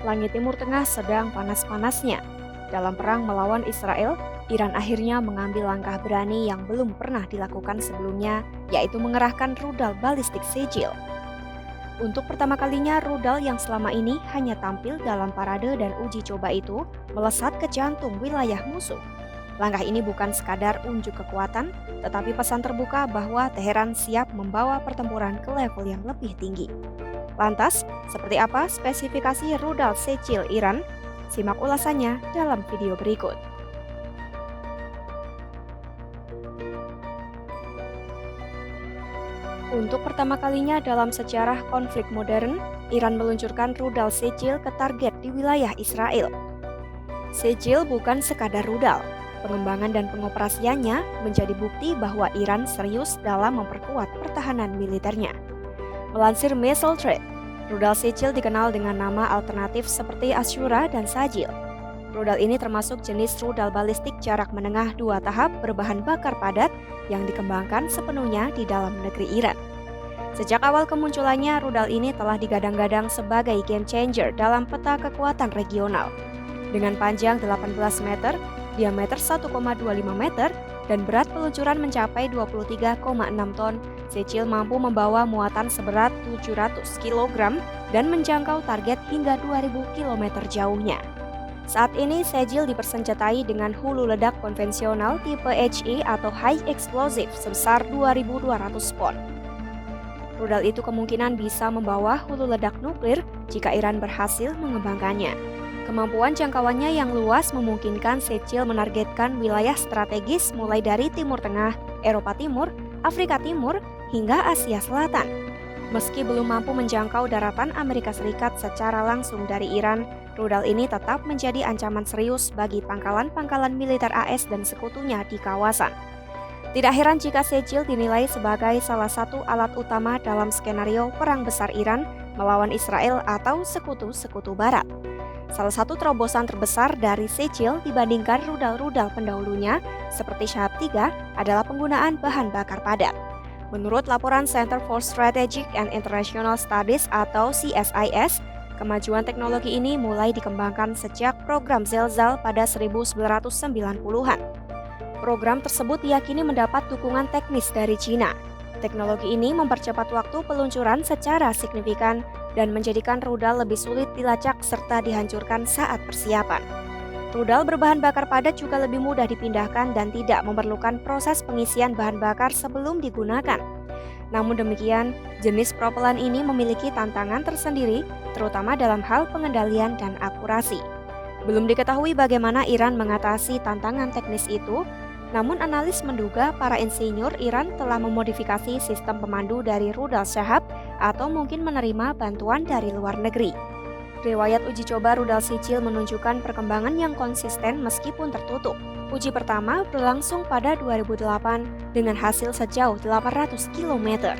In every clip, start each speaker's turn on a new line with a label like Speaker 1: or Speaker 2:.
Speaker 1: Langit Timur Tengah sedang panas-panasnya. Dalam perang melawan Israel, Iran akhirnya mengambil langkah berani yang belum pernah dilakukan sebelumnya, yaitu mengerahkan rudal balistik Sejil. Untuk pertama kalinya, rudal yang selama ini hanya tampil dalam parade dan uji coba itu melesat ke jantung wilayah musuh. Langkah ini bukan sekadar unjuk kekuatan, tetapi pesan terbuka bahwa Teheran siap membawa pertempuran ke level yang lebih tinggi. Lantas, seperti apa spesifikasi rudal Sejil Iran? Simak ulasannya dalam video berikut. Untuk pertama kalinya dalam sejarah konflik modern, Iran meluncurkan rudal Sejil ke target di wilayah Israel. Sejil bukan sekadar rudal. Pengembangan dan pengoperasiannya menjadi bukti bahwa Iran serius dalam memperkuat pertahanan militernya. Melansir Missile Trade, rudal Sejil dikenal dengan nama alternatif seperti Ashura dan Sajil. Rudal ini termasuk jenis rudal balistik jarak menengah 2 tahap berbahan bakar padat yang dikembangkan sepenuhnya di dalam negeri Iran. Sejak awal kemunculannya, rudal ini telah digadang-gadang sebagai game changer dalam peta kekuatan regional. Dengan panjang 18 meter, diameter 1,25 meter, dan berat peluncuran mencapai 23,6 ton, Sejil mampu membawa muatan seberat 700 kg dan menjangkau target hingga 2000 km jauhnya. Saat ini, Sejil dipersenjatai dengan hulu ledak konvensional tipe HE atau High Explosive sebesar 2.200 pon. Rudal itu kemungkinan bisa membawa hulu ledak nuklir jika Iran berhasil mengembangkannya. Kemampuan jangkauannya yang luas memungkinkan Sejil menargetkan wilayah strategis mulai dari Timur Tengah, Eropa Timur, Afrika Timur, hingga Asia Selatan. Meski belum mampu menjangkau daratan Amerika Serikat secara langsung dari Iran, rudal ini tetap menjadi ancaman serius bagi pangkalan-pangkalan militer AS dan sekutunya di kawasan. Tidak heran jika Sejil dinilai sebagai salah satu alat utama dalam skenario perang besar Iran melawan Israel atau sekutu-sekutu Barat. Salah satu terobosan terbesar dari Sejil dibandingkan rudal-rudal pendahulunya seperti Shahab 3 adalah penggunaan bahan bakar padat. Menurut laporan Center for Strategic and International Studies atau CSIS, kemajuan teknologi ini mulai dikembangkan sejak program Zelzal pada 1990-an. Program tersebut diyakini mendapat dukungan teknis dari Cina. Teknologi ini mempercepat waktu peluncuran secara signifikan dan menjadikan rudal lebih sulit dilacak serta dihancurkan saat persiapan. Rudal berbahan bakar padat juga lebih mudah dipindahkan dan tidak memerlukan proses pengisian bahan bakar sebelum digunakan. Namun demikian, jenis propelan ini memiliki tantangan tersendiri, terutama dalam hal pengendalian dan akurasi. Belum diketahui bagaimana Iran mengatasi tantangan teknis itu, namun analis menduga para insinyur Iran telah memodifikasi sistem pemandu dari rudal Shahab atau mungkin menerima bantuan dari luar negeri. Riwayat uji coba rudal Sejil menunjukkan perkembangan yang konsisten meskipun tertutup. Uji pertama berlangsung pada 2008 dengan hasil sejauh 800 km.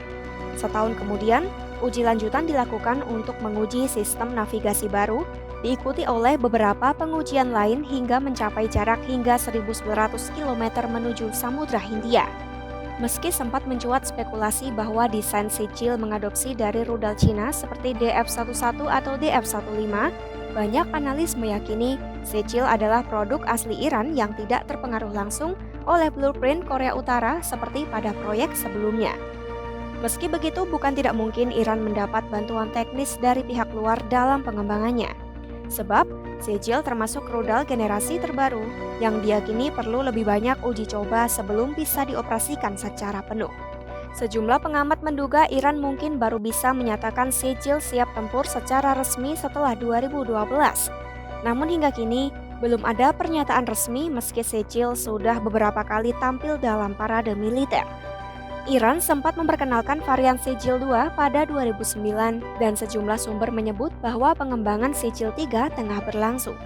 Speaker 1: Setahun kemudian, uji lanjutan dilakukan untuk menguji sistem navigasi baru, diikuti oleh beberapa pengujian lain hingga mencapai jarak hingga 1.900 km menuju Samudra Hindia. Meski sempat mencuat spekulasi bahwa desain Sejil mengadopsi dari rudal Cina seperti DF-11 atau DF-15, banyak analis meyakini Sejil adalah produk asli Iran yang tidak terpengaruh langsung oleh blueprint Korea Utara seperti pada proyek sebelumnya. Meski begitu, bukan tidak mungkin Iran mendapat bantuan teknis dari pihak luar dalam pengembangannya. Sebab, Sejil termasuk rudal generasi terbaru yang diyakini perlu lebih banyak uji coba sebelum bisa dioperasikan secara penuh. Sejumlah pengamat menduga Iran mungkin baru bisa menyatakan Sejil siap tempur secara resmi setelah 2012. Namun hingga kini, belum ada pernyataan resmi meski Sejil sudah beberapa kali tampil dalam parade militer. Iran sempat memperkenalkan varian Sejil 2 pada 2009 dan sejumlah sumber menyebut bahwa pengembangan Sejil 3 tengah berlangsung.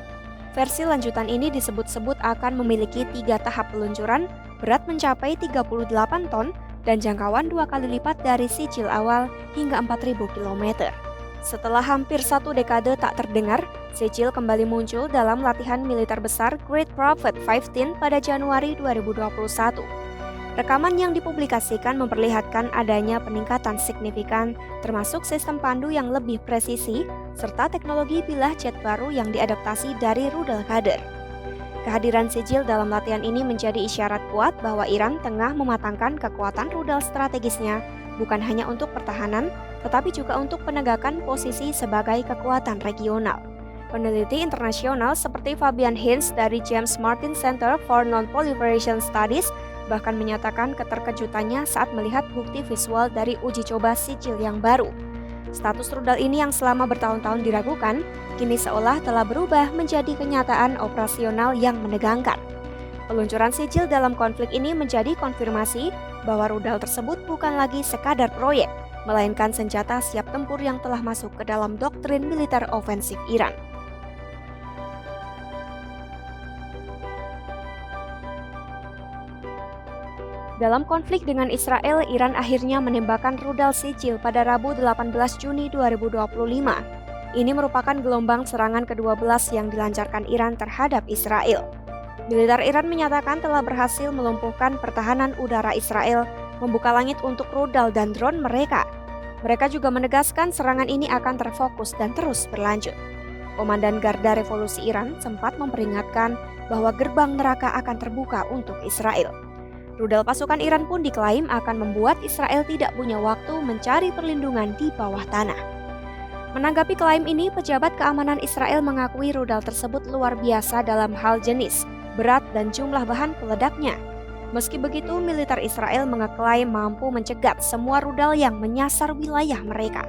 Speaker 1: Versi lanjutan ini disebut-sebut akan memiliki 3 tahap peluncuran, berat mencapai 38 ton, dan jangkauan 2 kali lipat dari Sejil awal hingga 4.000 km. Setelah hampir 1 dekade tak terdengar, Sejil kembali muncul dalam latihan militer besar Great Prophet 15 pada Januari 2021. Rekaman yang dipublikasikan memperlihatkan adanya peningkatan signifikan, termasuk sistem pandu yang lebih presisi, serta teknologi pilah jet baru yang diadaptasi dari rudal Qader. Kehadiran Sijil dalam latihan ini menjadi isyarat kuat bahwa Iran tengah mematangkan kekuatan rudal strategisnya, bukan hanya untuk pertahanan, tetapi juga untuk penegakan posisi sebagai kekuatan regional. Peneliti internasional seperti Fabian Hinz dari James Martin Center for Non-Proliferation Studies bahkan menyatakan keterkejutannya saat melihat bukti visual dari uji coba Sijil yang baru. Status rudal ini yang selama bertahun-tahun diragukan, kini seolah telah berubah menjadi kenyataan operasional yang menegangkan. Peluncuran Sijil dalam konflik ini menjadi konfirmasi bahwa rudal tersebut bukan lagi sekadar proyek, melainkan senjata siap tempur yang telah masuk ke dalam doktrin militer ofensif Iran. Dalam konflik dengan Israel, Iran akhirnya menembakkan rudal Sijil pada Rabu 18 Juni 2025. Ini merupakan gelombang serangan ke-12 yang dilancarkan Iran terhadap Israel. Militer Iran menyatakan telah berhasil melumpuhkan pertahanan udara Israel, membuka langit untuk rudal dan drone mereka. Mereka juga menegaskan serangan ini akan terfokus dan terus berlanjut. Komandan Garda Revolusi Iran sempat memperingatkan bahwa gerbang neraka akan terbuka untuk Israel. Rudal pasukan Iran pun diklaim akan membuat Israel tidak punya waktu mencari perlindungan di bawah tanah. Menanggapi klaim ini, pejabat keamanan Israel mengakui rudal tersebut luar biasa dalam hal jenis, berat, dan jumlah bahan peledaknya. Meski begitu, militer Israel mengeklaim mampu mencegat semua rudal yang menyasar wilayah mereka.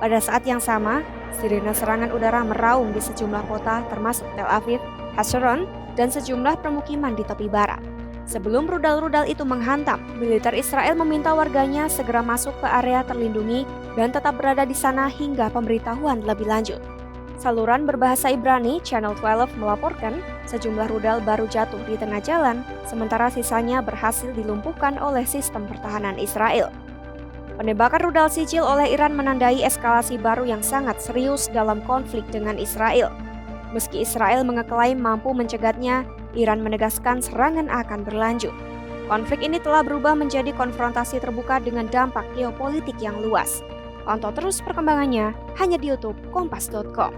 Speaker 1: Pada saat yang sama, sirine serangan udara meraung di sejumlah kota termasuk Tel Aviv, Hasharon, dan sejumlah permukiman di tepi barat. Sebelum rudal-rudal itu menghantam, militer Israel meminta warganya segera masuk ke area terlindungi dan tetap berada di sana hingga pemberitahuan lebih lanjut. Saluran berbahasa Ibrani Channel 12 melaporkan sejumlah rudal baru jatuh di tengah jalan, sementara sisanya berhasil dilumpuhkan oleh sistem pertahanan Israel. Penembakan rudal Sijil oleh Iran menandai eskalasi baru yang sangat serius dalam konflik dengan Israel. Meski Israel mengeklaim mampu mencegatnya, Iran menegaskan serangan akan berlanjut. Konflik ini telah berubah menjadi konfrontasi terbuka dengan dampak geopolitik yang luas. Pantau terus perkembangannya hanya di YouTube Kompas.com.